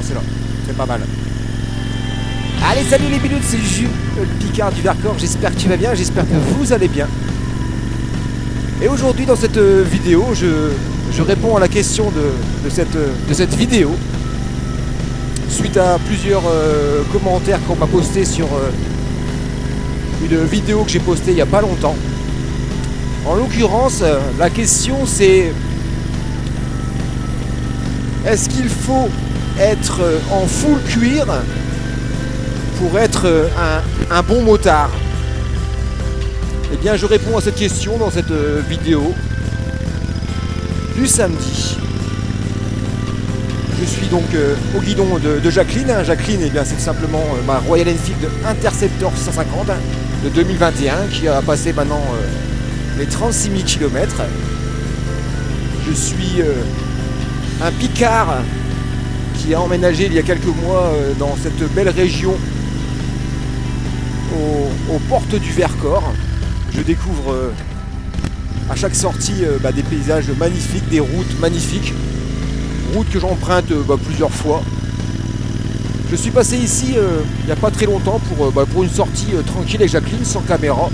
c'est là. C'est pas mal. Allez, salut les minutes, c'est Jules, le Picard du Vercors. J'espère que tu vas bien, j'espère que vous allez bien. Et aujourd'hui, dans cette vidéo, je réponds à la question de cette vidéo. Suite à plusieurs commentaires qu'on m'a postés sur une vidéo que j'ai postée il n'y a pas longtemps. En l'occurrence, la question c'est: est-ce qu'il faut être en full cuir pour être un bon motard? Eh bien, je réponds à cette question dans cette vidéo du samedi. Je suis donc au guidon de Jacqueline. Jacqueline, eh bien, c'est simplement ma Royal Enfield Interceptor 150 de 2021 qui a passé maintenant les 36 000 km. Je suis un Picard qui a emménagé il y a quelques mois dans cette belle région aux portes du Vercors. Je découvre à chaque sortie des paysages magnifiques, des routes magnifiques, routes que j'emprunte plusieurs fois. Je suis passé ici il n'y a pas très longtemps pour une sortie tranquille avec Jacqueline, sans caméra.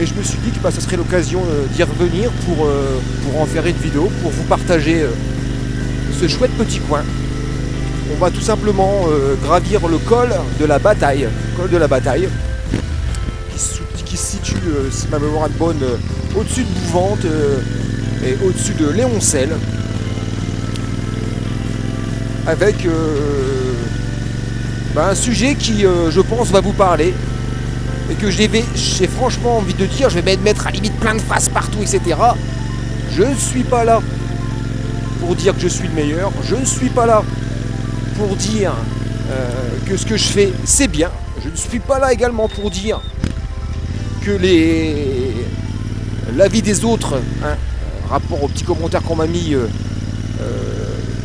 Et je me suis dit que ça serait l'occasion d'y revenir pour en faire une vidéo, pour vous partager ce chouette petit coin. On va tout simplement gravir le col de la Bataille. Qui se situe, si ma mémoire est bonne, au-dessus de Bouvante et au-dessus de Léoncel. Avec un sujet qui, je pense, va vous parler. Et que j'ai franchement envie de dire, je vais mettre à limite plein de phrases partout, etc. Je ne suis pas là pour dire que je suis le meilleur. Je ne suis pas là pour dire que ce que je fais, c'est bien. Je ne suis pas là également pour dire que l'avis des autres, rapport aux petits commentaires qu'on m'a mis,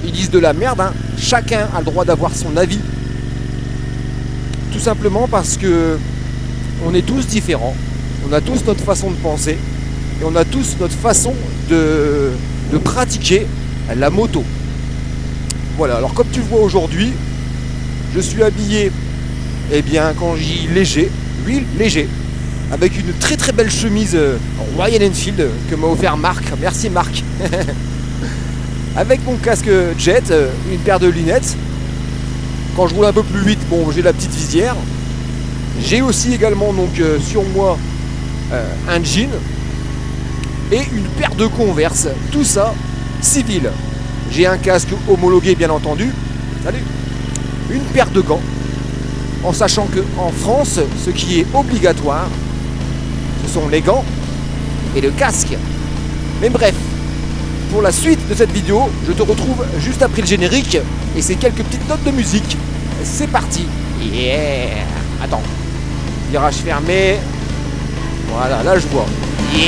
ils disent de la merde. Chacun a le droit d'avoir son avis. Tout simplement parce que on est tous différents, on a tous notre façon de penser et on a tous notre façon de pratiquer la moto. Voilà, alors comme tu le vois aujourd'hui, je suis habillé, quand je dis léger, oui léger, avec une très très belle chemise Royal Enfield que m'a offert Marc, merci Marc. Avec mon casque jet, une paire de lunettes. Quand je roule un peu plus vite, j'ai la petite visière. J'ai aussi également sur moi un jean et une paire de Converse, tout ça civil. J'ai un casque homologué bien entendu. Salut. Une paire de gants, en sachant qu'en France, ce qui est obligatoire, ce sont les gants et le casque. Mais bref, pour la suite de cette vidéo, je te retrouve juste après le générique et ces quelques petites notes de musique. C'est parti. Yeah. Attends. Virage fermé. Voilà, là je vois. Yeah.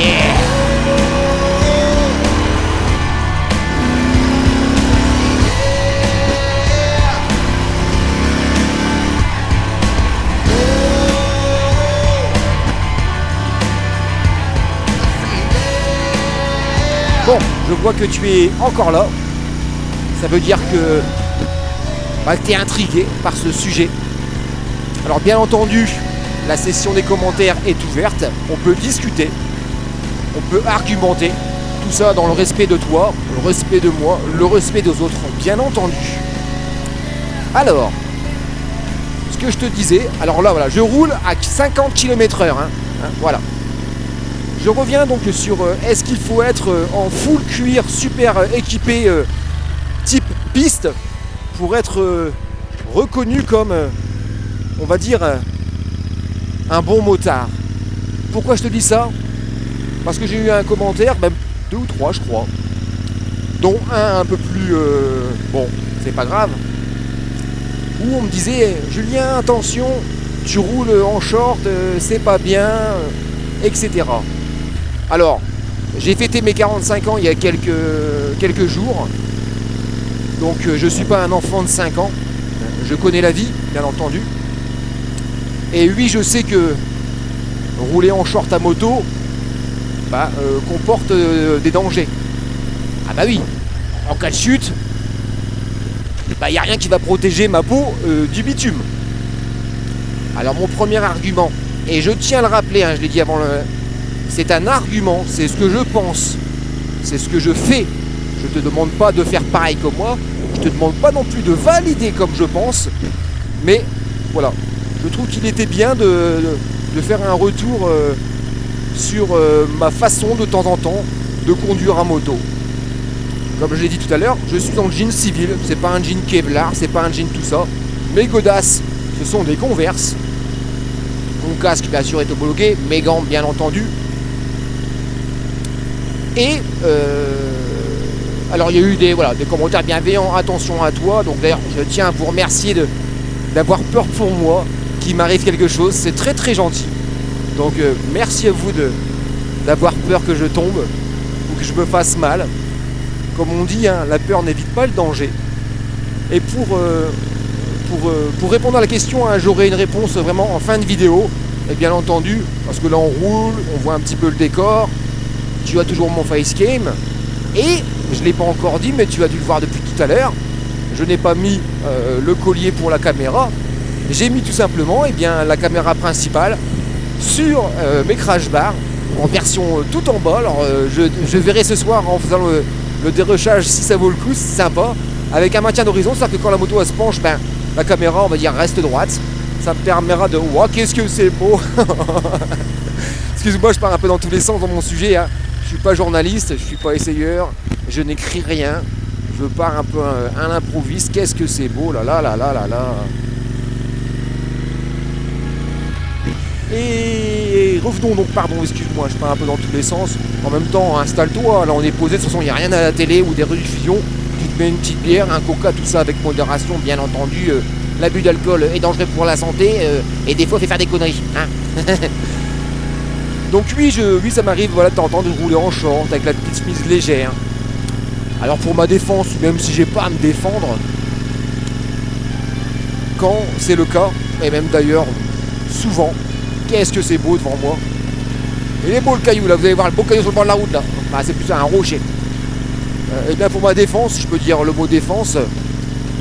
Bon, je vois que tu es encore là. Ça veut dire que tu es intrigué par ce sujet. Alors bien entendu, la session des commentaires est ouverte. On peut discuter, on peut argumenter. Tout ça dans le respect de toi, le respect de moi, le respect des autres, bien entendu. Alors, ce que je te disais, alors là, voilà, je roule à 50 km/h. Voilà. Je reviens donc sur est-ce qu'il faut être en full cuir super équipé type piste pour être reconnu comme, on va dire, un bon motard. Pourquoi je te dis ça? Parce que j'ai eu un commentaire, même 2 ou 3 je crois, dont un peu plus, c'est pas grave, où on me disait: Julien, attention, tu roules en short, c'est pas bien, etc. Alors, j'ai fêté mes 45 ans il y a quelques jours. Donc je ne suis pas un enfant de 5 ans. Je connais la vie, bien entendu. Et oui, je sais que rouler en short à moto comporte des dangers. Ah bah oui, en cas de chute, il n'y a rien qui va protéger ma peau du bitume. Alors mon premier argument, et je tiens à le rappeler, hein, je l'ai dit avant, c'est un argument, c'est ce que je pense, c'est ce que je fais. Je ne te demande pas de faire pareil que moi, je ne te demande pas non plus de valider comme je pense, mais voilà, je trouve qu'il était bien de faire un retour sur ma façon de temps en temps de conduire à moto. Comme je l'ai dit tout à l'heure, je suis dans le jean civil, c'est pas un jean Kevlar, c'est pas un jean tout ça. Mes godasses, ce sont des Converse. Mon casque bien sûr est homologué, mes gants bien entendu. Et alors il y a eu des commentaires bienveillants, attention à toi. Donc d'ailleurs je tiens à vous remercier d'avoir peur pour moi, qu'il m'arrive quelque chose, c'est très très gentil. Donc merci à vous d'avoir peur que je tombe ou que je me fasse mal. Comme on dit, hein, la peur n'évite pas le danger. Et pour répondre à la question, hein, j'aurai une réponse vraiment en fin de vidéo. Et bien entendu, parce que là on roule, on voit un petit peu le décor. Tu as toujours mon facecam. Et, je ne l'ai pas encore dit, mais tu as dû le voir depuis tout à l'heure, je n'ai pas mis le collier pour la caméra. J'ai mis tout simplement la caméra principale sur mes crash bars en version tout en bas. Alors je verrai ce soir en faisant le dérochage si ça vaut le coup, c'est sympa, avec un maintien d'horizon, c'est-à-dire que quand la moto elle se penche, la caméra on va dire reste droite, ça me permettra de... Wow, qu'est-ce que c'est beau. Excuse-moi, je pars un peu dans tous les sens dans mon sujet, hein. Je suis pas journaliste, je suis pas essayeur, je n'écris rien, je pars un peu à l'improviste, qu'est-ce que c'est beau, là là là là là là. Et revenons donc, pardon, excuse-moi, je pars un peu dans tous les sens. En même temps, installe-toi, là on est posé, de toute façon il n'y a rien à la télé ou des rediffusions. Tu te mets une petite bière, un coca, tout ça avec modération, bien entendu. L'abus d'alcool est dangereux pour la santé et des fois fait faire des conneries. Hein. Donc oui, ça m'arrive de temps en temps de rouler en short avec la petite chemise légère. Alors pour ma défense, même si j'ai pas à me défendre, quand c'est le cas, et même d'ailleurs souvent, qu'est-ce que c'est beau devant moi. Il est beau le caillou là, vous allez voir le beau caillou sur le bord de la route là. C'est plus un rocher. Et bien pour ma défense, je peux dire le mot défense,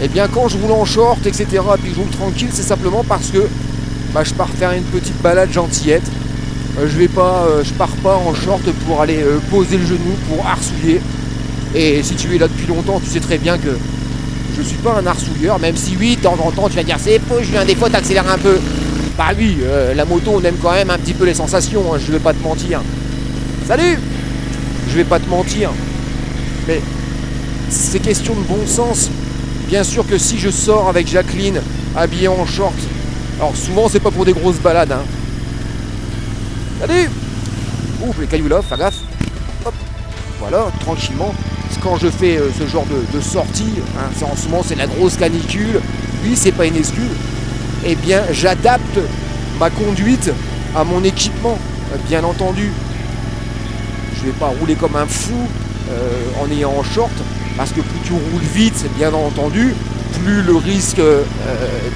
et bien quand je roule en short, etc. et puis je roule tranquille, c'est simplement parce que je pars faire une petite balade gentillette. Je pars pas en short pour aller poser le genou, pour arsouiller. Et si tu es là depuis longtemps, tu sais très bien que je suis pas un arsouilleur, même si oui, de temps en temps tu vas dire c'est peu, je viens des fois t'accélères un peu. Bah oui, la moto on aime quand même un petit peu les sensations, hein, je vais pas te mentir. Salut! Je vais pas te mentir. Mais c'est question de bon sens. Bien sûr que si je sors avec Jacqueline habillée en short, alors souvent c'est pas pour des grosses balades, hein. Salut! Ouf, les cailloux là, fais gaffe. Hop, voilà, tranquillement. Quand je fais ce genre de sortie, hein, en ce moment c'est la grosse canicule, oui c'est pas une excuse, eh bien j'adapte ma conduite à mon équipement, bien entendu. Je vais pas rouler comme un fou en ayant en short, parce que plus tu roules vite, bien entendu, plus le risque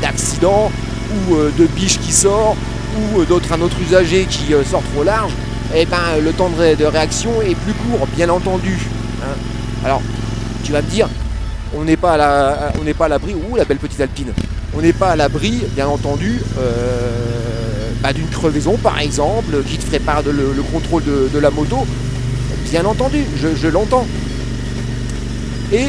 d'accident ou de biche qui sort ou un autre usager qui sort trop large, le temps de réaction est plus court, bien entendu. Hein. Alors, tu vas me dire, on n'est pas à l'abri, la belle petite Alpine, on n'est pas à l'abri, bien entendu, d'une crevaison par exemple, qui te ferait perdre le contrôle de la moto, bien entendu, je l'entends. Et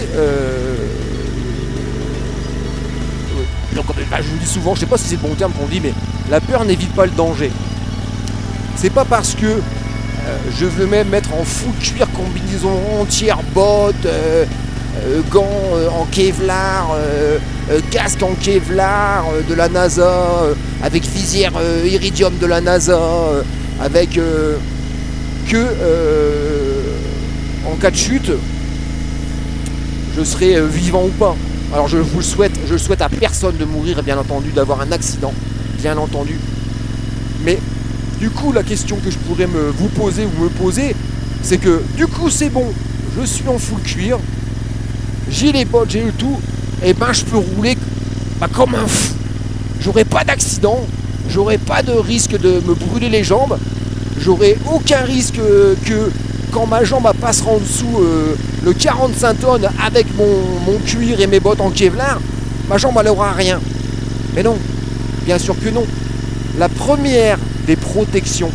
donc, je vous dis souvent, je sais pas si c'est le bon terme qu'on dit, mais la peur n'évite pas le danger. C'est pas parce que je veux même mettre en full cuir, combinaison entière, bottes, gants en Kevlar, casque en Kevlar de la NASA, avec visière Iridium de la NASA, avec en cas de chute, je serai vivant ou pas. Alors je vous le souhaite, je le souhaite à personne de mourir, bien entendu, d'avoir un accident, bien entendu. Mais du coup, la question que je pourrais vous poser, c'est que du coup c'est bon, je suis en full cuir, j'ai les bottes, j'ai le tout, et je peux rouler comme un fou. J'aurai pas d'accident, j'aurai pas de risque de me brûler les jambes, j'aurai aucun risque que quand ma jambe passera en dessous le 45 tonnes avec mon cuir et mes bottes en Kevlar, ma jambe elle aura rien. Mais non, bien sûr que non. La première des protections,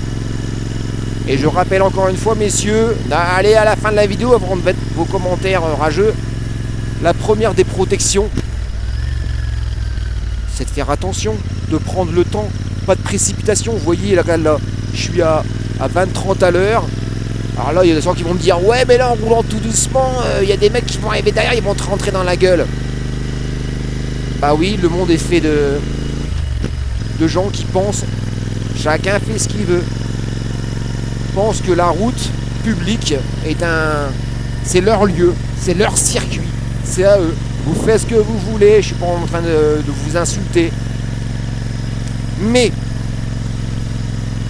et je rappelle encore une fois messieurs, allez à la fin de la vidéo avant de mettre vos commentaires rageux, la première des protections, c'est de faire attention, de prendre le temps, pas de précipitation. Vous voyez là, je suis à 20-30 à l'heure. Alors là, il y a des gens qui vont me dire ouais, mais là en roulant tout doucement, il y a des mecs qui vont arriver derrière, ils vont te rentrer dans la gueule. Bah oui, le monde est fait de gens qui pensent, chacun fait ce qu'il veut. Pense que la route publique c'est leur lieu, c'est leur circuit, c'est à eux. Vous faites ce que vous voulez, je suis pas en train de vous insulter. Mais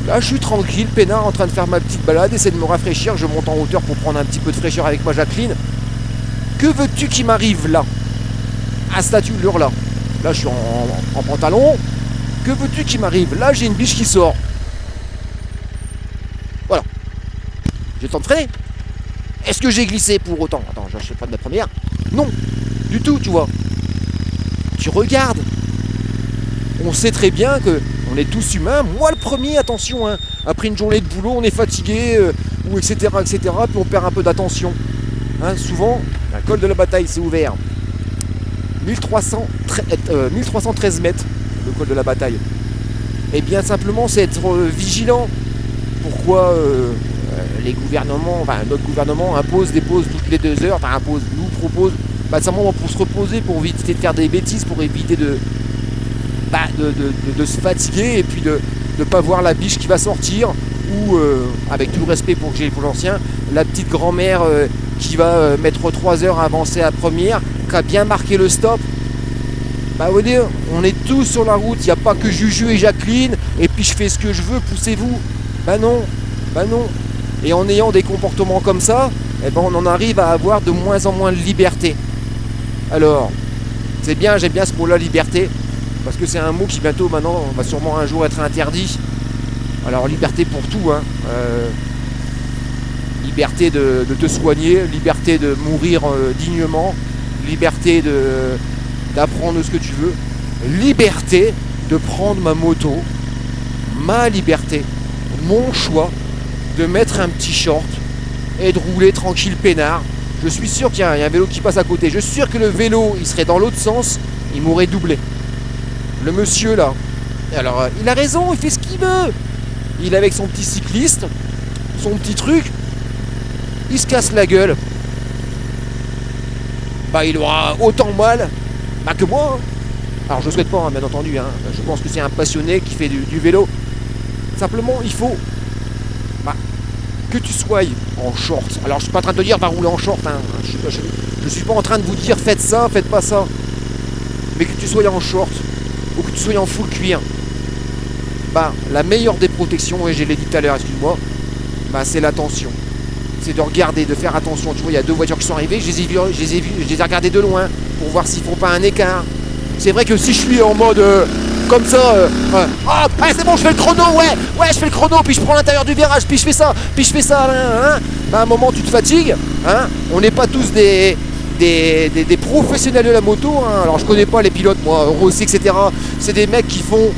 là, je suis tranquille, peinard, en train de faire ma petite balade, essayer de me rafraîchir. Je monte en hauteur pour prendre un petit peu de fraîcheur avec ma Jacqueline. Que veux-tu qui m'arrive là, à cette allure là? Là, je suis en pantalon. Que veux-tu qui m'arrive? Là, j'ai une biche qui sort. Voilà. J'ai le temps de freiner. Est-ce que j'ai glissé pour autant? Attends, je sais pas de la première. Non, du tout, tu vois. Tu regardes. On sait très bien que on est tous humains. Moi, le premier, attention. Hein. Après une journée de boulot, on est fatigué, ou etc., etc. Puis on perd un peu d'attention. Hein, souvent, le col de la bataille, c'est ouvert. 1313 mètres, le col de la bataille. Et bien simplement, c'est être vigilant. Pourquoi les gouvernements, enfin notre gouvernement impose des pauses toutes les 2 heures, enfin impose, nous propose, simplement pour se reposer, pour éviter de faire des bêtises, pour éviter de se fatiguer et puis de ne pas voir la biche qui va sortir, ou avec tout le respect pour l'ancien, la petite grand-mère qui va mettre 3 heures à avancer à première, qui a bien marqué le stop. Vous voyez, on est tous sur la route, il n'y a pas que Juju et Jacqueline, et puis je fais ce que je veux, poussez-vous. Non. Et en ayant des comportements comme ça, on en arrive à avoir de moins en moins de liberté. Alors, c'est bien, j'aime bien ce mot-là, liberté, parce que c'est un mot qui bientôt maintenant va sûrement un jour être interdit. Alors liberté pour tout, hein. Liberté de te soigner, liberté de mourir dignement, liberté d'apprendre ce que tu veux, liberté de prendre ma moto, ma liberté, mon choix, de mettre un petit short et de rouler tranquille peinard. Je suis sûr qu'il y a un vélo qui passe à côté, je suis sûr que le vélo il serait dans l'autre sens, il m'aurait doublé. Le monsieur là, alors il a raison, il fait ce qu'il veut. Il est avec son petit cycliste, son petit truc, il se casse la gueule. Il aura autant mal que moi. Alors je ne souhaite pas, hein, bien entendu. Hein. Je pense que c'est un passionné qui fait du vélo. Simplement, il faut que tu sois en short. Alors je suis pas en train de te dire va rouler en short. Hein. Je suis pas en train de vous dire faites ça, faites pas ça. Mais que tu sois en short ou que tu sois en full cuir. La meilleure des protections, et je l'ai dit tout à l'heure, excuse-moi, c'est l'attention. C'est de regarder, de faire attention. Tu vois, il y a 2 voitures qui sont arrivées, je les ai regardées de loin pour voir s'ils font pas un écart. C'est vrai que si je suis en mode comme ça, c'est bon, je fais le chrono, ouais, je fais le chrono, puis je prends l'intérieur du virage, puis je fais ça, à un moment tu te fatigues, hein. On n'est pas tous des professionnels de la moto, hein. Alors je connais pas les pilotes, moi, Rossi, etc. C'est des mecs qui font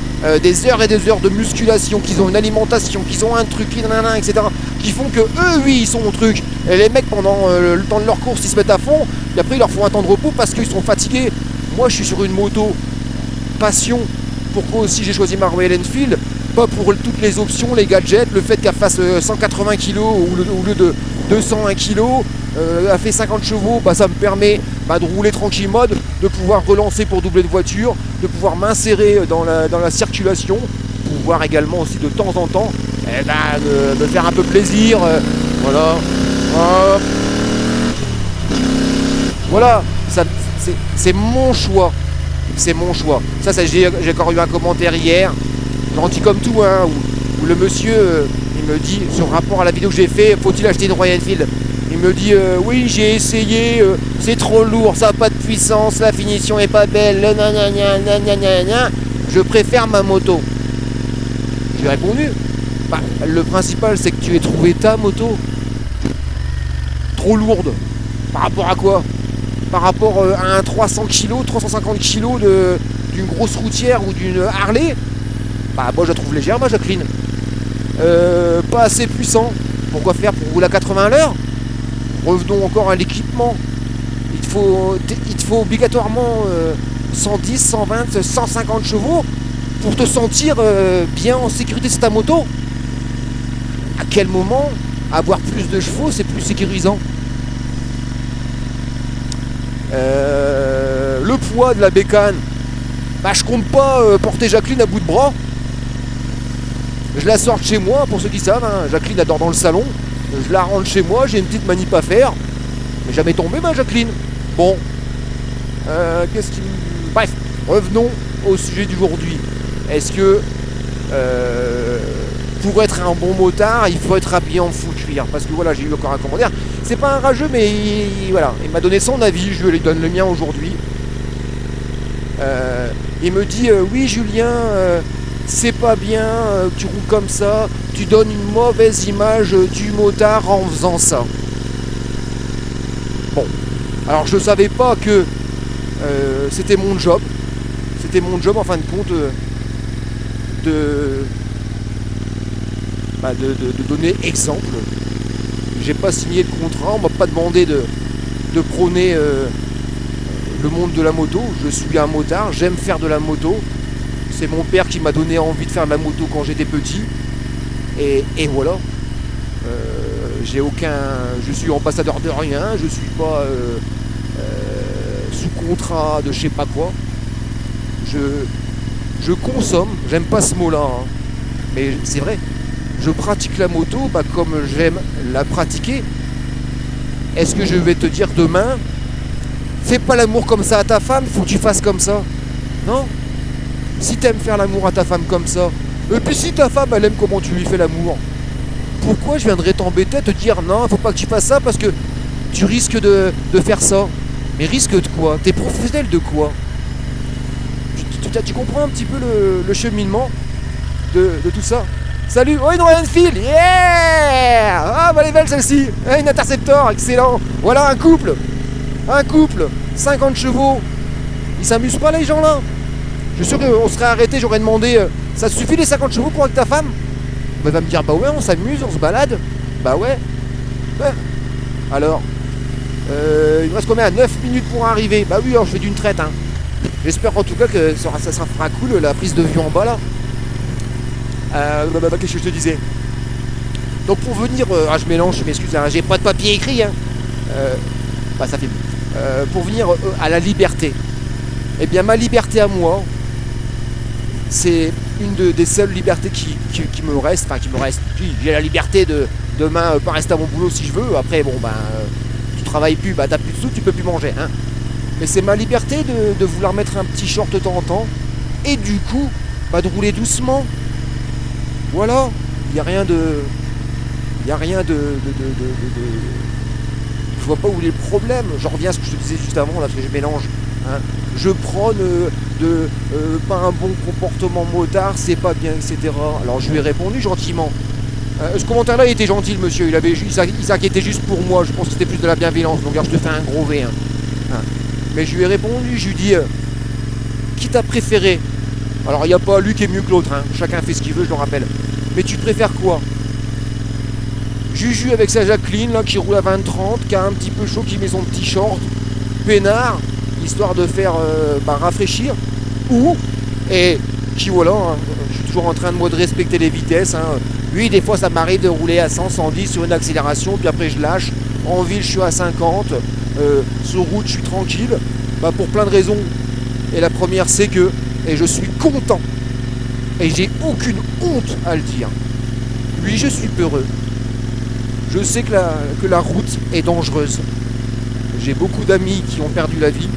des heures et des heures de musculation, qui ont une alimentation, qui ont un truc, etc. Qui font que eux, oui, ils sont au truc. Et les mecs, pendant le temps de leur course, ils se mettent à fond, et après ils leur font un temps de repos parce qu'ils sont fatigués. Moi, je suis sur une moto passion. Pourquoi aussi j'ai choisi ma Royal Enfield? Pas pour toutes les options, les gadgets, le fait qu'elle fasse 180 kg au lieu de 201 kg, elle fait 50 chevaux, ça me permet de rouler tranquille mode, de pouvoir relancer pour doubler de voiture, de pouvoir m'insérer dans la circulation, pouvoir également aussi de temps en temps me faire un peu plaisir, voilà. Voilà, c'est mon choix. C'est mon choix. Ça j'ai encore eu un commentaire hier, gentil comme tout, hein, où le monsieur, il me dit, sur rapport à la vidéo que j'ai fait, faut-il acheter une Royal Enfield? Il me dit, oui, j'ai essayé, c'est trop lourd, ça n'a pas de puissance, la finition est pas belle, je préfère ma moto. Je lui ai répondu, le principal c'est que tu aies trouvé ta moto. trop lourde. Par rapport à quoi? Par rapport à un 300 kg, 350 kg d'une grosse routière ou d'une Harley. Bah moi je la trouve légère, ma Jacqueline. Pas assez puissant. Pourquoi faire? Pour rouler à 80 à l'heure? Revenons encore à l'équipement. Il te faut obligatoirement 110, 120, 150 chevaux pour te sentir bien en sécurité sur ta moto. À quel moment avoir plus de chevaux c'est plus sécurisant? Le poids de la bécane, bah je compte pas porter Jacqueline à bout de bras. Je la sors de chez moi, pour ceux qui savent, hein. Jacqueline adore dans le salon. Je la rentre chez moi, j'ai une petite manip à faire. Mais jamais tombé ma Jacqueline. Bon. Qu'est-ce qui... Bref, revenons au sujet d'aujourd'hui. Est-ce que pour être un bon motard, il faut être habillé en full cuir? Parce que voilà, j'ai eu encore un commentaire. C'est pas un rageux, mais voilà, il m'a donné son avis, je lui donne le mien aujourd'hui. Il me dit oui Julien, c'est pas bien, tu roules comme ça, tu donnes une mauvaise image du motard en faisant ça. Bon, alors je savais pas que c'était mon job. C'était mon job en fin de compte de donner exemple. J'ai pas signé de contrat, on m'a pas demandé de prôner le monde de la moto. Je suis un motard, j'aime faire de la moto. C'est mon père qui m'a donné envie de faire de la moto quand j'étais petit. Et voilà. Je suis ambassadeur de rien, je suis pas sous contrat de je sais pas quoi. Je consomme, j'aime pas ce mot-là, hein, mais c'est vrai. Je pratique la moto comme j'aime la pratiquer. Est-ce que je vais te dire demain, fais pas l'amour comme ça à ta femme, faut que tu fasses comme ça? Non. Si t'aimes faire l'amour à ta femme comme ça, et puis si ta femme elle aime comment tu lui fais l'amour, pourquoi je viendrais t'embêter, te dire non, faut pas que tu fasses ça parce que tu risques de faire ça? Mais risque de quoi? T'es professionnel de quoi? Tu comprends un petit peu le cheminement de tout ça? Salut, oh une Royal Enfield, yeah! Ah bah elle est belle celle-ci, une Interceptor, excellent. Voilà un couple, 50 chevaux. Ils s'amusent pas les gens là? Je suis sûr qu'on serait arrêté, j'aurais demandé, ça te suffit les 50 chevaux pour avec ta femme? Bah, elle va me dire, bah ouais on s'amuse, on se balade. Bah ouais. Alors, il me reste combien? 9 minutes pour arriver. Bah oui, alors je fais d'une traite, hein. J'espère en tout cas que ça fera cool la prise de vue en bas là. Qu'est-ce que je te disais? Donc pour venir, je mélange, je m'excuse, hein, j'ai pas de papier écrit, hein. Ça fait pour venir à la liberté. Eh bien ma liberté à moi, c'est une des seules libertés qui me reste, enfin qui me reste. J'ai la liberté de demain pas rester à mon boulot si je veux. Après bon tu travailles plus, t'as plus de sous, tu peux plus manger, hein. Mais c'est ma liberté de vouloir mettre un petit short de temps en temps et du coup de rouler doucement. Voilà, il n'y a rien de... Je vois pas où est le problème. J'en reviens à ce que je te disais juste avant, là, parce que je mélange. Hein. Je prône pas un bon comportement motard, c'est pas bien, etc. Alors je lui ai répondu gentiment. Ce commentaire-là, il était gentil, le monsieur. Il s'inquiétait juste pour moi. Je pense que c'était plus de la bienveillance. Donc alors, je te fais un gros V. Hein. Mais je lui ai répondu, je lui ai dit, qui t'a préféré? Alors il n'y a pas lui qui est mieux que l'autre, hein. Chacun fait ce qu'il veut, je le rappelle. Mais tu préfères quoi? Juju avec sa Jacqueline là, qui roule à 20-30, qui a un petit peu chaud, qui met son petit short, peinard, histoire de faire rafraîchir. Ou, et qui voilà, hein, je suis toujours en train de respecter les vitesses. Hein. Lui des fois ça m'arrive de rouler à 100, 110 sur une accélération, puis après je lâche. En ville je suis à 50, sur route je suis tranquille. Pour plein de raisons. Et la première c'est que, et je suis content, et j'ai aucune honte à le dire. Oui, je suis peureux. Je sais que la route est dangereuse. J'ai beaucoup d'amis qui ont perdu la vie,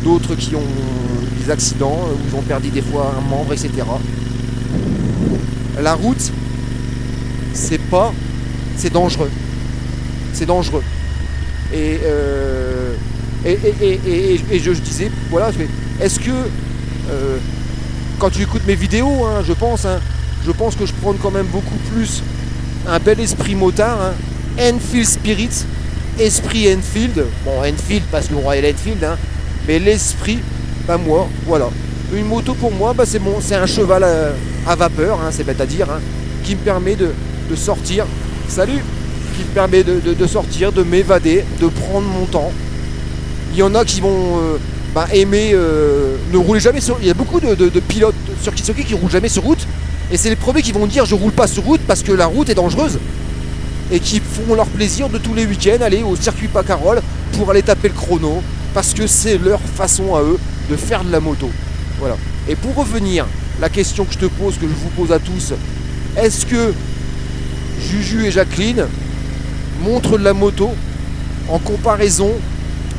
d'autres qui ont des accidents, où ils ont perdu des fois un membre, etc. La route, c'est dangereux. C'est dangereux. Et je disais, voilà, est-ce que quand tu écoutes mes vidéos, hein, je pense que je prône quand même beaucoup plus un bel esprit motard, hein, Enfield Spirit, esprit Enfield. Bon, Enfield parce qu'on Royal Enfield, hein, mais l'esprit, bah moi, voilà. Une moto pour moi, bah c'est un cheval à vapeur, hein, c'est bête à dire, hein, qui me permet de sortir. Salut! Qui me permet de sortir, de m'évader, de prendre mon temps. Il y en a qui vont aimer ne rouler jamais sur. Il y a beaucoup de pilotes sur Kisuke qui roulent jamais sur route. Et c'est les premiers qui vont dire je roule pas sur route parce que la route est dangereuse. Et qui font leur plaisir de tous les week-ends aller au circuit Pacarol pour aller taper le chrono. Parce que c'est leur façon à eux de faire de la moto. Voilà. Et pour revenir, la question que je te pose, que je vous pose à tous, est-ce que Juju et Jacqueline montrent de la moto en comparaison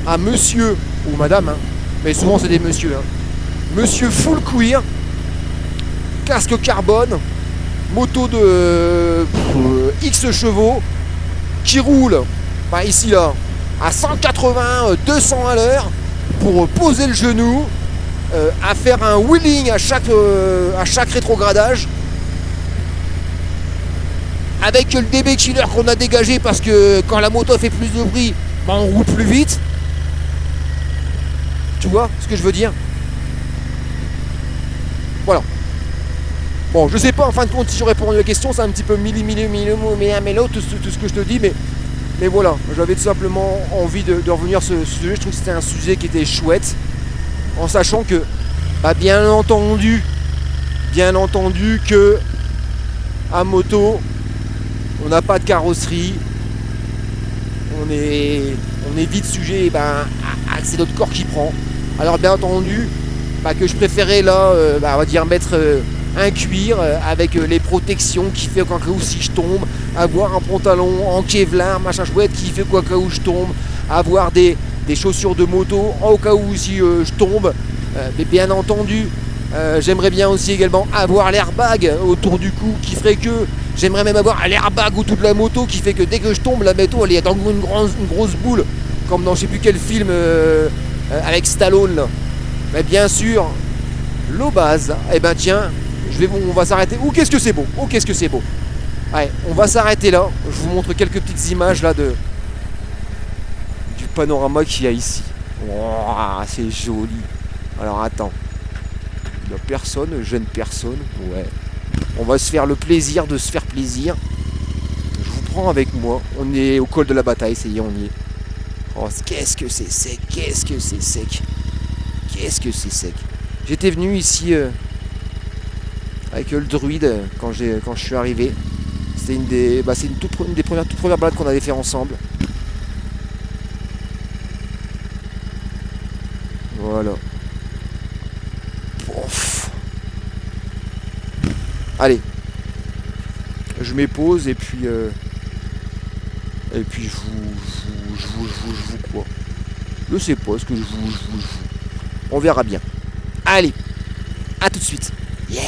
à monsieur ou madame, hein, mais souvent c'est des messieurs, hein, monsieur full cuir, casque carbone, moto de X chevaux, qui roule, ici là, à 180, 200 à l'heure, pour poser le genou, à faire un wheeling à chaque rétrogradage, avec le DB killer qu'on a dégagé parce que quand la moto fait plus de bruit, on roule plus vite. Tu vois ce que je veux dire? Voilà. Bon, je sais pas en fin de compte si je réponds à la question, c'est un petit peu mélo, tout ce que je te dis, mais voilà, j'avais tout simplement envie de revenir sur ce sujet. Je trouve que c'était un sujet qui était chouette, en sachant que, bien entendu que à moto, on n'a pas de carrosserie, on est vite sujet, c'est notre corps qui prend. Alors bien entendu, que je préférais là, on va dire mettre un cuir avec les protections qui fait quoi que où si je tombe, avoir un pantalon en Kevlar, machin chouette qui fait quoi que où je tombe, avoir des chaussures de moto au cas où si je tombe. Mais bien entendu, j'aimerais bien aussi également avoir l'airbag autour du cou qui ferait que j'aimerais même avoir l'airbag autour de la moto qui fait que dès que je tombe, la moto elle est dans une grosse boule, comme dans je sais plus quel film avec Stallone là. Mais bien sûr, l'eau base, tiens, on va s'arrêter. Qu'est-ce que c'est beau, qu'est-ce que c'est beau. Allez, on va s'arrêter là. Je vous montre quelques petites images là du panorama qu'il y a ici. Wow, c'est joli. Alors attends. Il n'y a personne, jeune personne. Ouais. On va se faire le plaisir de se faire plaisir. Je vous prends avec moi. On est au col de la bataille, ça y est, on y est. Oh, qu'est-ce que c'est sec, qu'est-ce que c'est sec. Qu'est-ce que c'est sec. J'étais venu ici avec le druide quand je suis arrivé. C'était une des toutes premières balades qu'on avait fait ensemble. Voilà. Ouf. Allez. Je m'épose et puis je vous quoi. Je sais pas ce que je vous. On verra bien. Allez. À tout de suite. Yeah.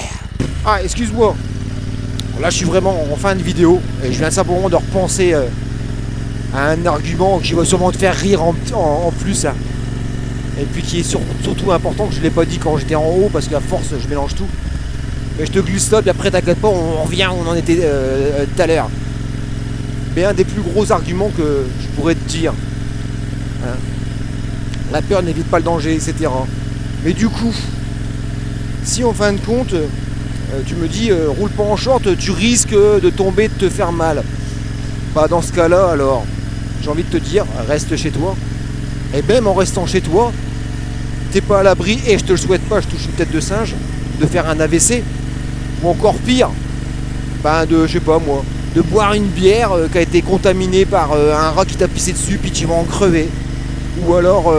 Ah, excuse-moi. Là, je suis vraiment en fin de vidéo et je viens simplement de repenser à un argument qui va sûrement te faire rire en plus. Hein. Et puis qui est surtout important, que je ne l'ai pas dit quand j'étais en haut, parce qu'à force, je mélange tout. Mais je te glisse là, puis après, t'inquiète pas, on revient où on en était tout à l'heure. Mais un des plus gros arguments que je pourrais te dire, hein, la peur n'évite pas le danger, etc. Mais du coup, si en fin de compte, tu me dis, roule pas en short, tu risques de tomber, de te faire mal. Dans ce cas-là, alors, j'ai envie de te dire, reste chez toi. Et même en restant chez toi, t'es pas à l'abri, et je te le souhaite pas, je touche une tête de singe, de faire un AVC, ou encore pire, je sais pas moi, de boire une bière qui a été contaminée par un rat qui t'a pissé dessus, puis tu vas en crever. Ou alors,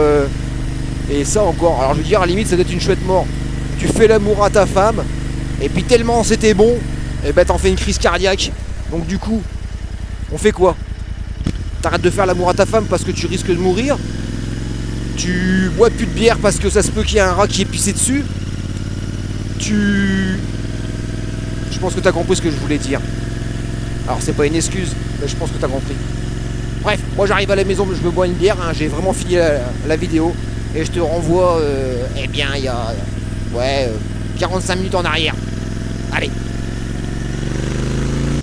et ça encore, alors je veux dire, à la limite, ça doit être une chouette mort. Tu fais l'amour à ta femme, et puis tellement c'était bon, et t'en fais une crise cardiaque. Donc du coup, on fait quoi? T'arrêtes de faire l'amour à ta femme parce que tu risques de mourir? Tu bois plus de bière parce que ça se peut qu'il y ait un rat qui est pissé dessus? Je pense que tu as compris ce que je voulais dire. Alors c'est pas une excuse, mais je pense que tu as compris. Bref, moi j'arrive à la maison, je me bois une bière, hein, j'ai vraiment fini la vidéo. Et je te renvoie, il y a 45 minutes en arrière. Allez.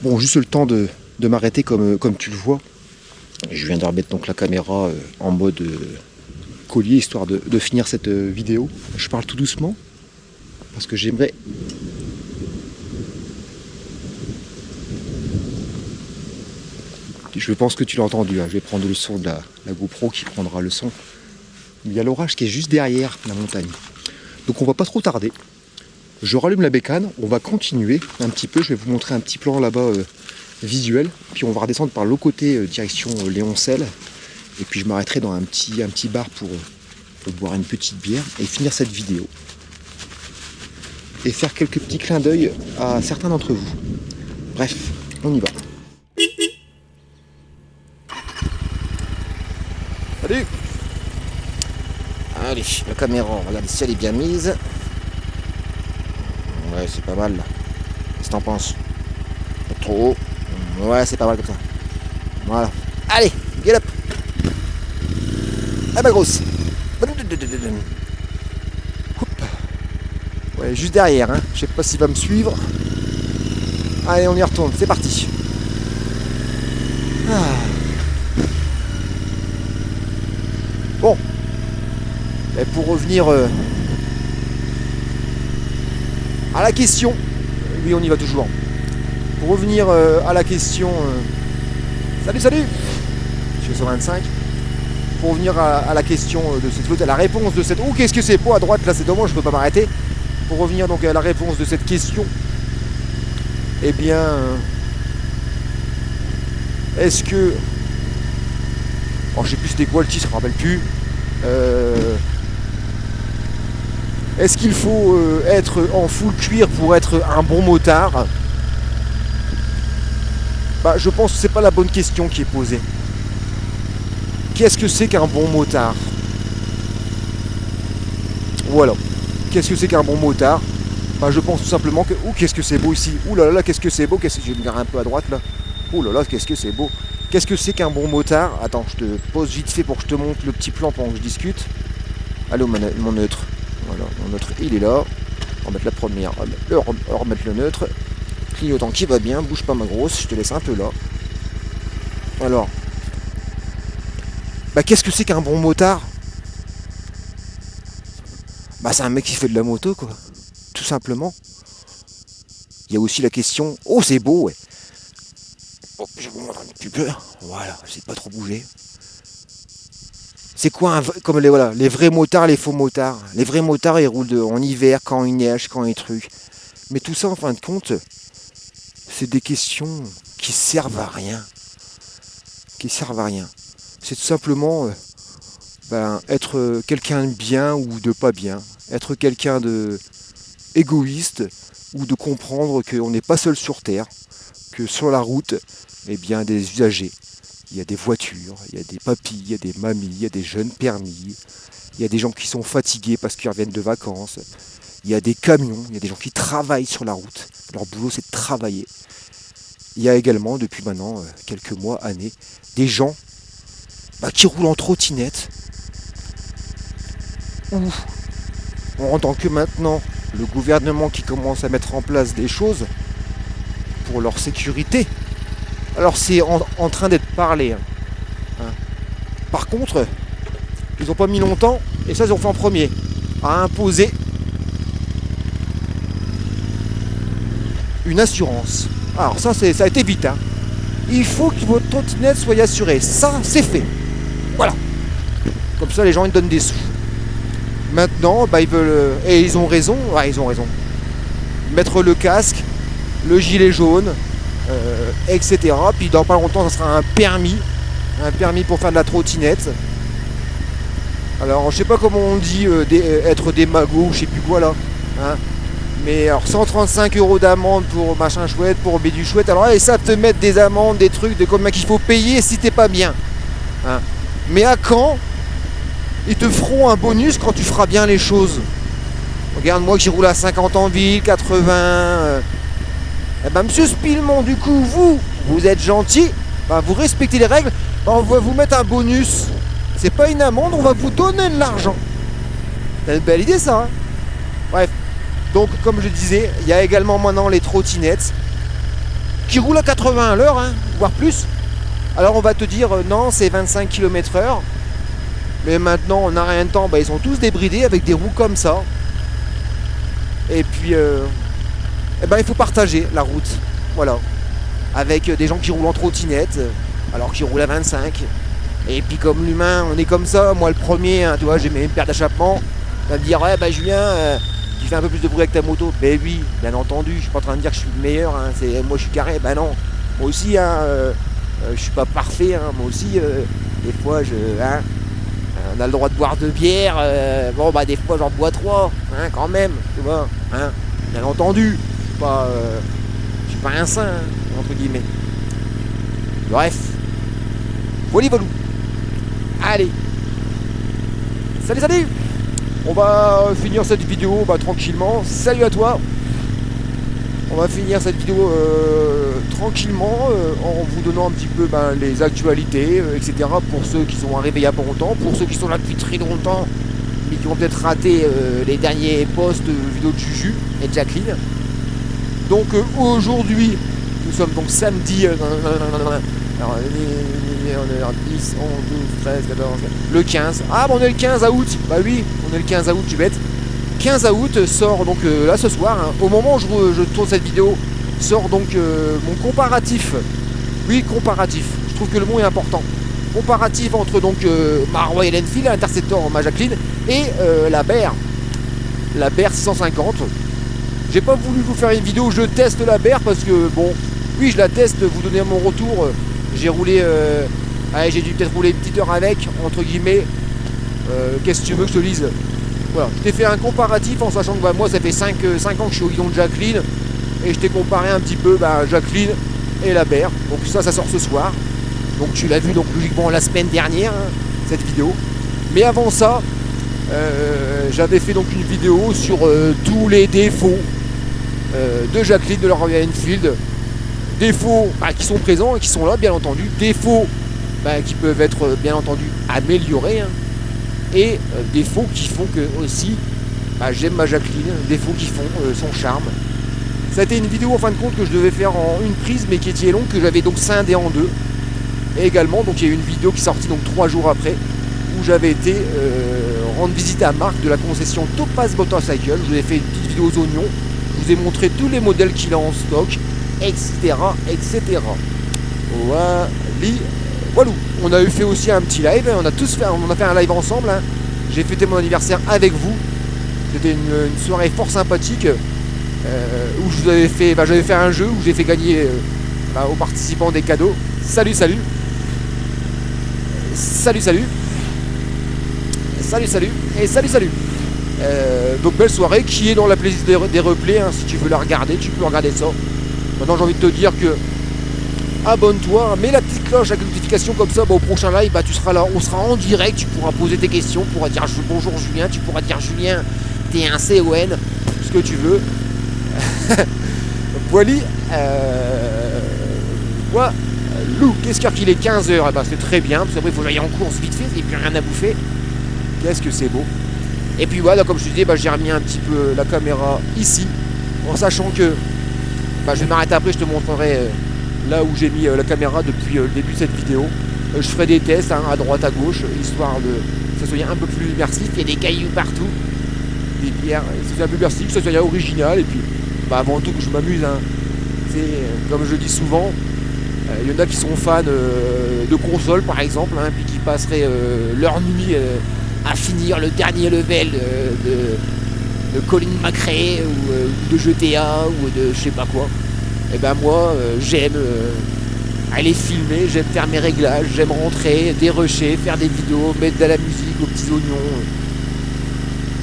Bon, juste le temps de m'arrêter comme tu le vois. Je viens de remettre donc la caméra en mode collier, histoire de finir cette vidéo. Je parle tout doucement, parce que j'aimerais... Je pense que tu l'as entendu, hein. Je vais prendre le son de la GoPro qui prendra le son. Il y a l'orage qui est juste derrière la montagne. Donc on va pas trop tarder. Je rallume la bécane, on va continuer un petit peu. Je vais vous montrer un petit plan là-bas visuel. Puis on va redescendre par l'autre côté, direction Léoncel. Et puis je m'arrêterai dans un petit bar pour boire une petite bière et finir cette vidéo. Et faire quelques petits clins d'œil à certains d'entre vous. Bref, on y va. Salut! Allez, la caméra, regarde si elle est bien mise. Ouais, c'est pas mal là. Qu'est-ce que t'en penses? Pas trop haut. Ouais, c'est pas mal comme ça. Voilà. Allez, get up! Ah ma grosse! Ouais, juste derrière, hein. Je sais pas s'il va me suivre. Allez, on y retourne, c'est parti. Ah. Bon. Et pour revenir à la question, oui on y va toujours. Pour revenir à la question, salut, je suis sur 25. Pour revenir à la question de cette flotte, à la réponse de cette... Oh, qu'est-ce que c'est beau à droite, là c'est dommage, je peux pas m'arrêter. Pour revenir donc à la réponse de cette question, eh bien, est-ce que... Oh, je sais plus c'était quoi le titre, je me rappelle plus. Est-ce qu'il faut être en full cuir pour être un bon motard? Bah, je pense que c'est pas la bonne question qui est posée. Qu'est-ce que c'est qu'un bon motard? Voilà. Qu'est-ce que c'est qu'un bon motard? Bah, je pense tout simplement que... Ouh, qu'est-ce que c'est beau ici. Ouh là là, qu'est-ce que c'est beau. Je vais me garer un peu à droite là. Ouh là là, qu'est-ce que c'est beau. Qu'est-ce que c'est qu'un bon motard? Attends, je te pose vite fait pour que je te montre le petit plan pendant que je discute. Allô, mon neutre. Voilà, mon neutre, il est là. On va mettre la première. On va remettre le neutre. Clignotant qui va bien. Bouge pas ma grosse. Je te laisse un peu là. Alors. Bah, qu'est-ce que c'est qu'un bon motard? Bah, c'est un mec qui fait de la moto, quoi. Tout simplement. Il y a aussi la question... Oh, c'est beau, ouais. Oh, je vous montre un petit peu. Voilà, j'essaie de pas trop bouger. C'est quoi comme les vrais motards, les faux motards? Les vrais motards, ils roulent en hiver, quand il neige, quand il truc. Mais tout ça, en fin de compte, c'est des questions qui servent à rien. C'est tout simplement être quelqu'un de bien ou de pas bien. Être quelqu'un de égoïste ou de comprendre qu'on n'est pas seul sur Terre. Que sur la route, eh bien, des usagers. Il y a des voitures, il y a des papis, il y a des mamies, il y a des jeunes permis, il y a des gens qui sont fatigués parce qu'ils reviennent de vacances, il y a des camions, il y a des gens qui travaillent sur la route. Leur boulot, c'est de travailler. Il y a également, depuis maintenant quelques mois, années, des gens qui roulent en trottinette. On entend que maintenant, le gouvernement qui commence à mettre en place des choses pour leur sécurité. Alors c'est en train d'être parlé. Hein. Par contre, ils n'ont pas mis longtemps, et ça ils ont fait en premier, à imposer une assurance. Alors ça a été vite. Hein. Il faut que votre trottinette soit assurée. Ça, c'est fait. Voilà. Comme ça, les gens ils donnent des sous. Maintenant, ils veulent... Et ils ont raison. Ouais, ils ont raison. Mettre le casque, le gilet jaune, etc. Puis dans pas longtemps, ça sera un permis pour faire de la trottinette. Alors, je sais pas comment on dit être des magots, je sais plus quoi là. Hein. Mais alors 135 € d'amende pour machin chouette, pour bédu chouette. Alors ils savent te mettre des amendes, des trucs de combien qu'il faut payer si t'es pas bien. Hein. Mais à quand ils te feront un bonus quand tu feras bien les choses? Regarde moi qui roule à 50 en ville, 80. Monsieur Spillemont, du coup, vous êtes gentil, vous respectez les règles, on va vous mettre un bonus. C'est pas une amende, on va vous donner de l'argent. C'est une belle idée ça. Hein. Bref. Donc, comme je disais, il y a également maintenant les trottinettes qui roulent à 80 à l'heure, hein, voire plus. Alors on va te dire non, c'est 25 km/h. Mais maintenant on n'a rien de temps, ils sont tous débridés avec des roues comme ça. Et puis il faut partager la route. Voilà. Avec des gens qui roulent en trottinette, alors qu'ils roulent à 25. Et puis comme l'humain, on est comme ça, moi le premier, tu vois, j'ai mes paires d'échappement. Tu vas me dire, ouais Julien, tu fais un peu plus de bruit avec ta moto. Ben oui, bien entendu, je suis pas en train de dire que je suis le meilleur, moi je suis carré, non. Moi aussi, je suis pas parfait, moi aussi, des fois on a le droit de boire 2 bières, des fois j'en bois 3, quand même, tu vois, bien entendu, je suis pas un saint, entre guillemets. Bref, voilà. Allez, salut. On va finir cette vidéo tranquillement. Salut à toi. On va finir cette vidéo tranquillement en vous donnant un petit peu les actualités, etc. Pour ceux qui sont arrivés il y a pas longtemps, pour ceux qui sont là depuis très longtemps, mais qui ont peut-être raté les derniers posts vidéo de Juju et de Jacqueline. Donc aujourd'hui, nous sommes donc samedi. Alors, on est 10, 11, 12, 13, 14, 15. Le 15. Ah, on est le 15 août. Bah oui, on est le 15 août, tu bête. 15 août sort donc là ce soir, au moment où je tourne cette vidéo, sort donc mon comparatif. Oui, comparatif. Je trouve que le mot est important. Comparatif entre donc ma Royal Enfield, Interceptor, ma Jacqueline, et la BER. La BER 650. J'ai pas voulu vous faire une vidéo où je teste la BER parce que oui, je la teste, vous donner mon retour. J'ai roulé, j'ai dû peut-être rouler une petite heure avec, entre guillemets. Qu'est-ce que tu veux que je te dise? Voilà, je t'ai fait un comparatif en sachant que moi ça fait 5 ans que je suis au guidon de Jacqueline. Et je t'ai comparé un petit peu Jacqueline et la BER. Donc ça sort ce soir. Donc tu l'as vu donc logiquement la semaine dernière, cette vidéo. Mais avant ça, j'avais fait donc une vidéo sur tous les défauts de Jacqueline de la Royal Enfield. Défauts qui sont présents et qui sont là, bien entendu. Défauts qui peuvent être, bien entendu, améliorés. Et défauts qui font que aussi, j'aime ma Jacqueline. Défauts qui font son charme. Ça a été une vidéo, en fin de compte, que je devais faire en une prise, mais qui était longue, que j'avais donc scindé en 2. Et également, donc il y a eu une vidéo qui est sortie donc 3 jours après, où j'avais été rendre visite à Marc de la concession Topaz Motorcycle. Je vous ai fait une petite vidéo aux oignons. Je vous ai montré tous les modèles qu'il a en stock, etc. Voilà. On a fait aussi un petit live. On a fait un live ensemble. J'ai fêté mon anniversaire avec vous. C'était une soirée fort sympathique où je vous avais fait, j'avais fait un jeu où j'ai fait gagner aux participants des cadeaux. Salut. Donc belle soirée qui est dans la playlist des replays. Si tu veux la regarder, tu peux regarder ça. Maintenant j'ai envie de te dire que abonne-toi, mets la petite cloche avec notification comme ça, au prochain live, tu seras là, on sera en direct, tu pourras poser tes questions, tu pourras dire bonjour Julien, tu pourras dire Julien, t'es un CON, ce que tu veux. Voilà. Qu'est-ce qu'il est 15h? C'est très bien, parce qu'après il faut que j'aille en course vite fait, il n'y a plus rien à bouffer. Qu'est-ce que c'est beau. Et puis voilà, comme je te disais, j'ai remis un petit peu la caméra ici, en sachant que je vais m'arrêter après, je te montrerai là où j'ai mis la caméra depuis le début de cette vidéo. Je ferai des tests à droite, à gauche, histoire que ça soit un peu plus immersif. Il y a des cailloux partout, des pierres, que ça soit un peu immersif, que ça soit original. Et puis avant tout que je m'amuse. C'est comme je dis souvent, il y en a qui sont fans de consoles par exemple, puis qui passeraient leur nuit à finir le dernier level de Colin McRae ou de GTA ou de je sais pas quoi. Et moi j'aime aller filmer, j'aime faire mes réglages, j'aime rentrer, dérusher, faire des vidéos, mettre de la musique aux petits oignons.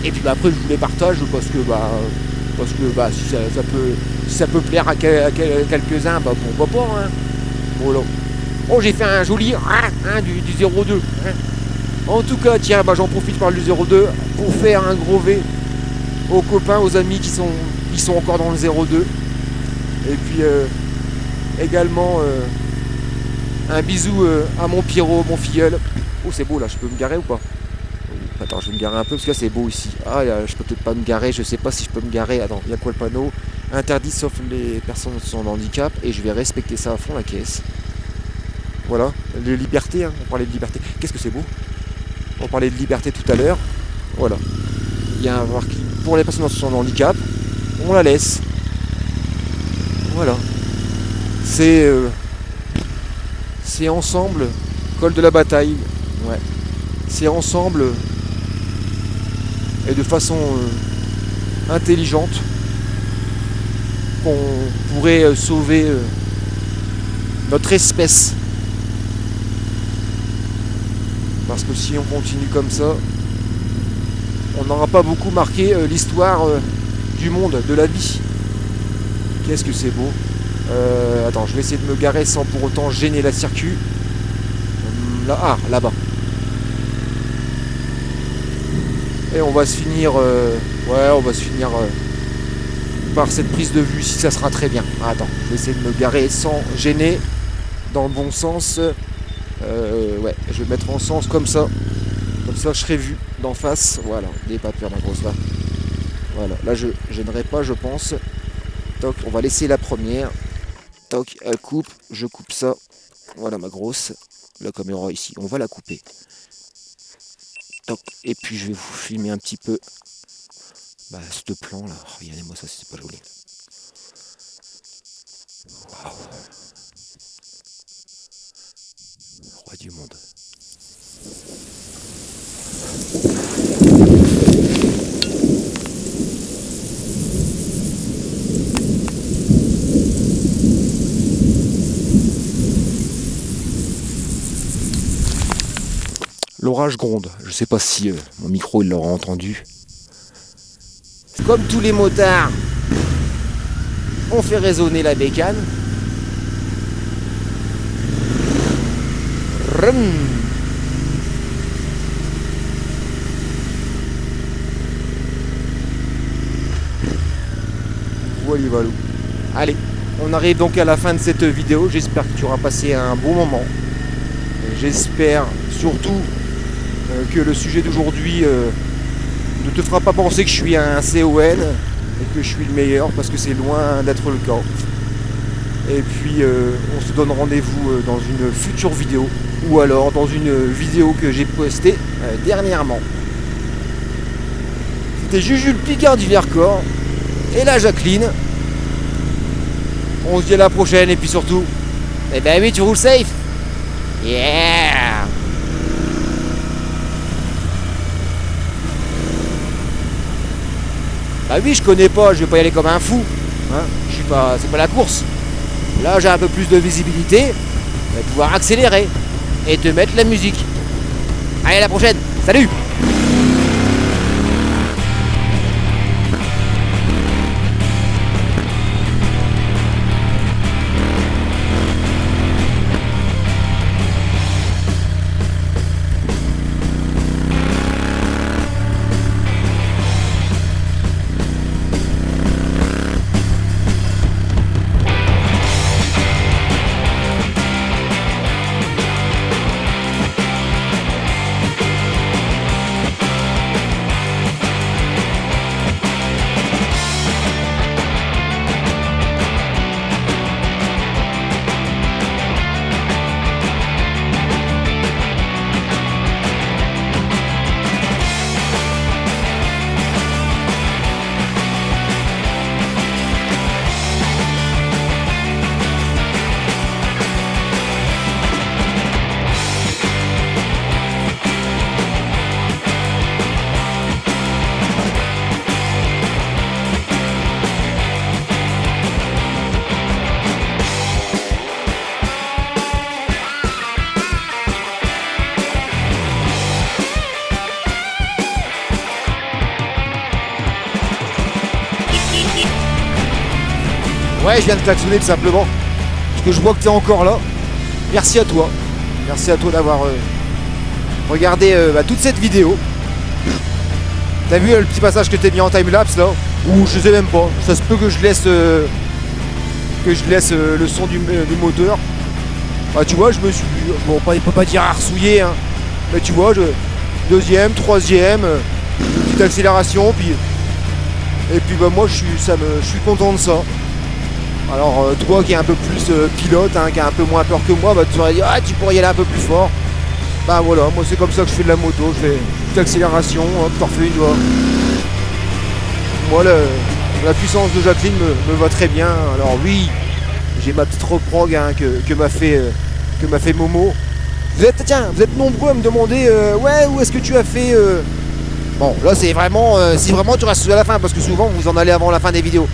Et puis après je vous les partage parce que si ça peut plaire à quelques-uns, pourquoi pas. Voilà. J'ai fait un joli du 02. En tout cas, tiens, j'en profite par le 02 pour faire un gros V aux copains, aux amis qui sont encore dans le 02. Et puis également un bisou à mon Pierrot, mon filleul. Oh, c'est beau là, je peux me garer ou pas? Attends, je vais me garer un peu parce que là c'est beau ici. Je peux peut-être pas me garer, je sais pas si je peux me garer. Attends, il y a quoi le panneau? Interdit sauf les personnes sans handicap. Et je vais respecter ça à fond la caisse. Voilà, les libertés, hein. On parlait de liberté. Qu'est-ce que c'est beau. On parlait de liberté tout à l'heure. Voilà. Il y a un marqué pour les personnes en situation de handicap. On la laisse. Voilà. C'est ensemble, col de la bataille. Ouais. C'est ensemble et de façon intelligente qu'on pourrait sauver notre espèce. Parce que si on continue comme ça, on n'aura pas beaucoup marqué l'histoire du monde, de la vie. Qu'est-ce que c'est beau. Attends, je vais essayer de me garer sans pour autant gêner la circuit. Là, là-bas. Et on va se finir... on va se finir par cette prise de vue, si ça sera très bien. Attends, je vais essayer de me garer sans gêner, dans le bon sens. Je vais mettre en sens comme ça. Comme ça, je serai vu d'en face. Voilà, n'ayez pas peur, ma grosse va. Voilà, là, je gênerai pas, je pense. Toc, on va laisser la première. Toc, elle coupe, je coupe ça. Voilà, ma grosse. La caméra ici, on va la couper. Toc, et puis je vais vous filmer un petit peu ce plan là. Regardez-moi ça, c'est pas joli. Waouh. Roi du monde. L'orage gronde. Je sais pas si mon micro il l'aura entendu. Comme tous les motards, on fait résonner la bécane. Voilà, voilà. Allez, on arrive donc à la fin de cette vidéo. J'espère que tu auras passé un bon moment. J'espère surtout que le sujet d'aujourd'hui ne te fera pas penser que je suis un CON et que je suis le meilleur, parce que c'est loin d'être le cas. Et puis on se donne rendez-vous dans une future vidéo, ou alors dans une vidéo que j'ai postée dernièrement. C'était Juju le Picard du Vercors et la Jacqueline. On se dit à la prochaine, et puis surtout, eh ben oui, tu roules safe. Yeah. Bah oui, je connais pas, je vais pas y aller comme un fou. Hein, je suis pas, c'est pas la course. Là, j'ai un peu plus de visibilité, je vais pouvoir accélérer et te mettre la musique. Allez, à la prochaine. Salut. Ouais, je viens de klaxonner tout simplement. Parce que je vois que tu es encore là. Merci à toi. Merci à toi d'avoir regardé toute cette vidéo. T'as vu le petit passage que t'es mis en timelapse là? Ou je sais même pas. Ça se peut que je laisse le son du moteur. Bah tu vois, je me suis... Bon, on peut pas dire arsouillé, hein. Mais tu vois, deuxième, troisième, petite accélération, puis... Et puis bah moi je suis content de ça. Alors toi qui est un peu plus pilote, hein, qui a un peu moins peur que moi, bah, tu aurais dit ah tu pourrais y aller un peu plus fort. Bah voilà, moi c'est comme ça que je fais de la moto, je fais toute l'accélération, hop, t'en refais une, vois. Moi la puissance de Jacqueline me va très bien. Alors oui, j'ai ma petite reprog hein, que m'a fait Momo. Vous êtes nombreux à me demander ouais où est-ce que tu as fait Bon là c'est vraiment si vraiment tu restes à la fin parce que souvent vous en allez avant la fin des vidéos.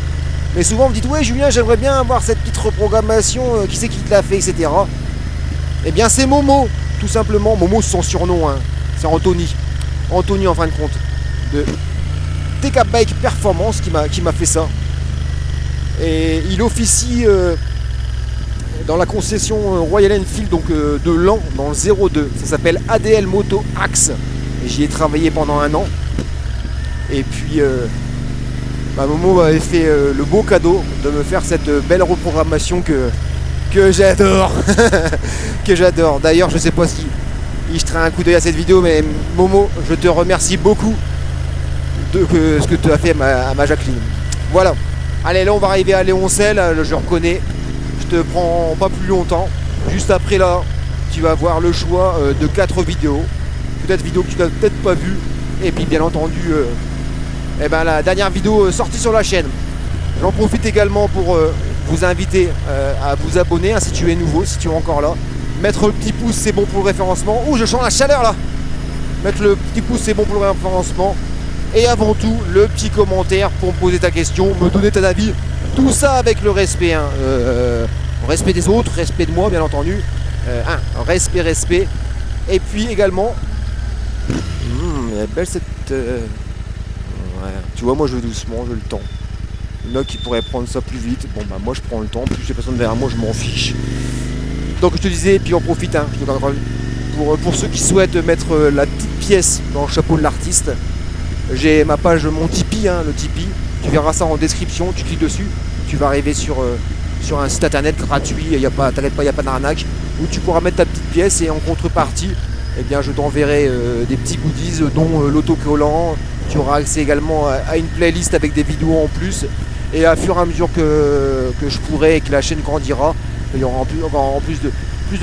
Mais souvent vous me dites ouais Julien j'aimerais bien avoir cette petite reprogrammation, qui c'est qui te l'a fait, etc. Eh bien c'est Momo, tout simplement. Momo c'est son surnom, hein. C'est Anthony. Anthony en fin de compte. De TK Bike Performance qui m'a fait ça. Et il officie dans la concession Royal Enfield donc de Laon dans le 02. Ça s'appelle ADL Moto Axe. Et j'y ai travaillé pendant 1 an. Et puis Momo m'avait fait le beau cadeau de me faire cette belle reprogrammation que j'adore. Que j'adore. D'ailleurs, je sais pas si il jetera un coup d'œil à cette vidéo, mais Momo, je te remercie beaucoup de ce que tu as fait à ma Jacqueline. Voilà. Allez, là, on va arriver à Léoncel. Je reconnais. Je te prends pas plus longtemps. Juste après, là, tu vas voir le choix de 4 vidéos. Peut-être vidéos que tu n'as peut-être pas vues. Et puis, bien entendu, la dernière vidéo sortie sur la chaîne. J'en profite également pour vous inviter à vous abonner hein, si tu es nouveau, si tu es encore là. Mettre le petit pouce, c'est bon pour le référencement. Ouh, je sens la chaleur là. Mettre le petit pouce, c'est bon pour le référencement. Et avant tout, le petit commentaire pour me poser ta question, me donner ton avis. Tout ça avec le respect. Hein. Respect des autres, respect de moi, bien entendu. Respect. Et puis également... elle est belle cette... Ouais. Tu vois, moi je vais doucement, j'ai le temps. Il y en a qui pourraient prendre ça plus vite. Bon, bah moi je prends le temps. Plus j'ai personne derrière moi, je m'en fiche. Donc je te disais, et puis on profite, hein, pour ceux qui souhaitent mettre la petite pièce dans le chapeau de l'artiste, j'ai ma page, mon Tipeee, hein, le Tipeee, tu verras ça en description, tu cliques dessus, tu vas arriver sur un site internet gratuit, t'inquiète pas, il n'y a pas d'arnaque, où tu pourras mettre ta petite pièce et en contrepartie, eh bien, je t'enverrai des petits goodies, dont l'autocollant, tu auras accès également à une playlist avec des vidéos en plus, et à fur et à mesure que je pourrai et que la chaîne grandira, il y aura encore en plus de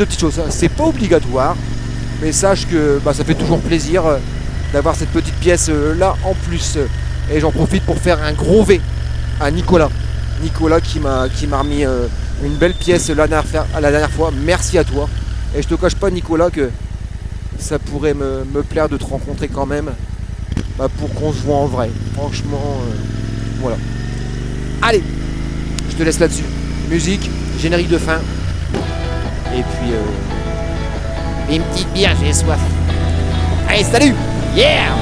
petites choses. C'est pas obligatoire, mais sache que ça fait toujours plaisir d'avoir cette petite pièce là en plus. Et j'en profite pour faire un gros V à Nicolas. Nicolas qui m'a remis une belle pièce la dernière fois. Merci à toi. Et je te cache pas Nicolas que ça pourrait me plaire de te rencontrer quand même pour qu'on se voit en vrai. Franchement, voilà. Allez, je te laisse là-dessus. Musique, générique de fin. Et puis une petite bière, j'ai soif. Allez, salut! Yeah!